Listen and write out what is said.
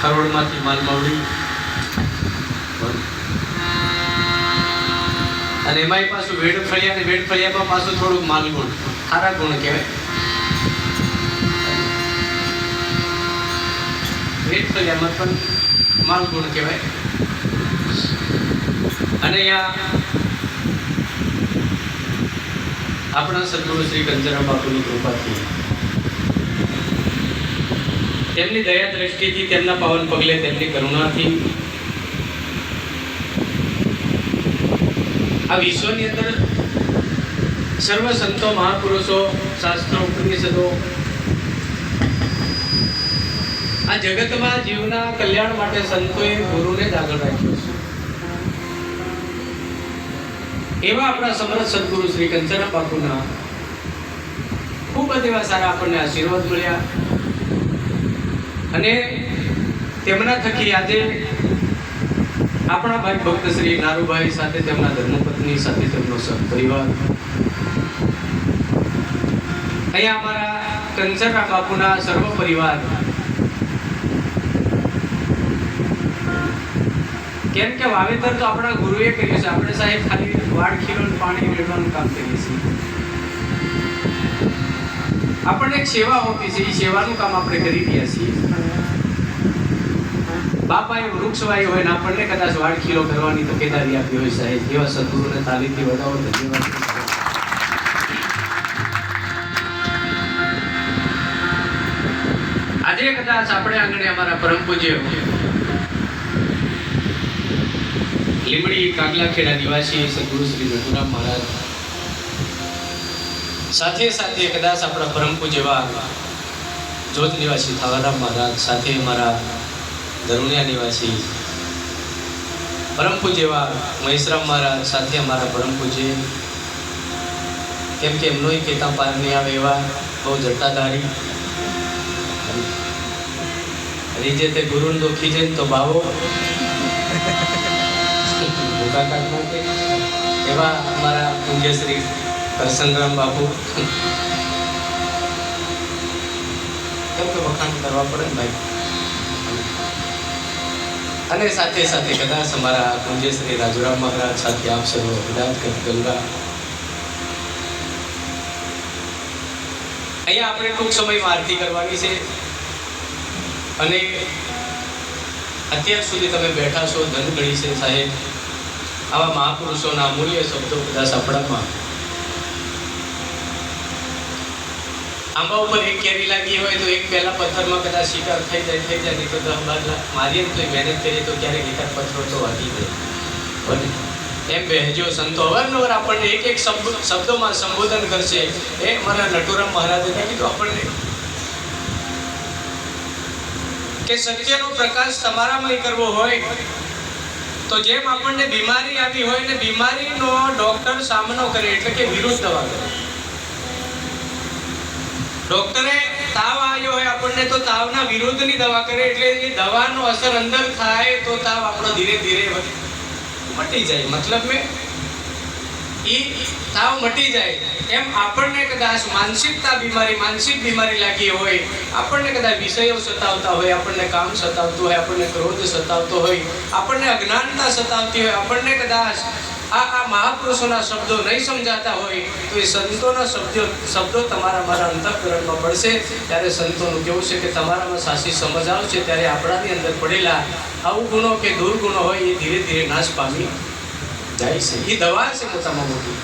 ખરોડમાંથી માલ મવડી અને એમાંય પાછું વેડફળિયા અને વેડફળિયામાં પાછું થોડુંક માલગુણ સારા ગુણ કહેવાય. વેડફળિયામાં પણ માલગુણ કહેવાય. અને અહીંયા આપણા સદગુરુ શ્રી કંચરા બાપુની કૃપાથી તેમની દયા દ્રષ્ટિથી તેમના પાવન પગલે તેમની કરુણાથી આ વિશ્વની અંદર સર્વ સંતો મહાપુરુષો શાસ્ત્રો ઉપનિષદો આ જગતમાં જીવના કલ્યાણ માટે સંતોએ ગુરુને જ આગળ રાખ્યો છે. એવા આપણા સમર્થ સદગુરુ શ્રી કંચરા બાપુના ખૂબ જ એવા સારા આપણને આશીર્વાદ મળ્યા અને તેમના થકી આજે આપણા ભાઈ ભક્ત શ્રી નારુભાઈ સાથે તેમના ધર્મપત્ની સાથે તેમનો સહપરિવાર અહીંયા અમારા કંચરા બાપુના સર્વ પરિવાર, કેમ કે વાવેતર તો આપણા ગુરુએ કર્યું છે, આપણે સાહેબ ખાલી વાડ ખીલો પાણી રેડવાનું કામ કરીએ છીએ. આપણને એક સેવા હોતી છે, એ સેવાનું કામ આપણે કરી રહ્યા છીએ. બાપાએ વૃક્ષ વાવ્યું હોય ને આપણને કદાચ વાડ ખીલો કરવાની તકેદારી આપી હોય સાહેબ, એવા સદગુરુને તાલીમથી વધાવો. ધન્યવાદ. આજે કદાચ આપણે આંગણે અમારા પરમ પૂજ્ય લીમડી કાગલાખેડા નિવાસી સદગુરુ શ્રી નટુરામ મહારાજ સાથે સાથે કદાચ આપણા પરમ પૂજ્ય એવા જોત નિવાસી થાવારામ મહારાજ સાથે અમારા ધરુણિયા નિવાસી પરમ પૂજ્ય એવા મહેશરામ મહારાજ સાથે અમારા પરમ પૂજ્ય, કેમ કે એમનો કહેતા પાર નહીં આવે એવા બહુ જટાધારી રીજે તે ગુરુને દોખી છે તો ભાવો ભૂકા કાઢ નાખે એવા અમારા પૂજ્ય શ્રી કરસનરામ બાપુ, કેમ કે વખાણ કરવા પડે ને ભાઈ. અને સાથે સાથે કદાચ અમારા પૂજ્ય શ્રી રાજુરામ મહારાજ સાથે આપ સર્વ કદાચ ગંગા. અહીંયા આપણે ટૂંક સમયમાં આરતી કરવાની છે અને અત્યાર સુધી તમે બેઠા છો, ધન ગણી છે સાહેબ. આવા મહાપુરુષોના અમૂલ્ય શબ્દો કદાચ આપણામાં આંબા ઉપર એક કેરી લાગી હોય તો એક પહેલા પથ્થરમાં કદાચ શિકાર થઈ જાય નહીં તો 10-12 મારીએ તો મહેનત કરીએ તો ક્યારેક એકાદ પથ્થર તો વાગી જાય. એમ બહેજો સંતો અવારનવાર આપણને એક શબ્દોમાં સંબોધન કરશે. એ મારા નટુરામ મહારાજે કીધું આપણને કે સત્યનો પ્રકાશ તમારામાં કરવો હોય તો જેમ આપણને બીમારી આવી હોય ને બીમારીનો ડોક્ટર સામનો કરે એટલે કે વિરુદ્ધ દવા કરે. ડોક્ટરે તાવ આવ્યો હોય આપણને તો તાવના વિરુદ્ધની દવા કરે એટલે એ દવાનો અસર અંદર થાય તો તાવ આપણો ધીરે ધીરે મટી જાય. મતલબ મેં એ તાવ મટી જાય. એમ આપણને કદાચ માનસિક બીમારી લાગી હોય, આપણને કદાચ વિષયો સતાવતા હોય, આપણને કામ સતાવતું હોય, આપણને ક્રોધ સતાવતો હોય, આપણને અજ્ઞાનતા સતાવતી હોય, આપણને કદાચ આ મહાપુરુષોના શબ્દો નહીં સમજાતા હોય તો એ સંતોના શબ્દો તમારા મારા અંતઃકરણમાં પડશે. ત્યારે સંતોનું કેવું છે કે તમારામાં સાચી સમજ આવશે ત્યારે આપણાની અંદર પડેલા અવગુણો કે દુર્ગુણો હોય એ ધીરે ધીરે નાશ પામી જાય છે. એ દવા છે મોટામાં મોટી.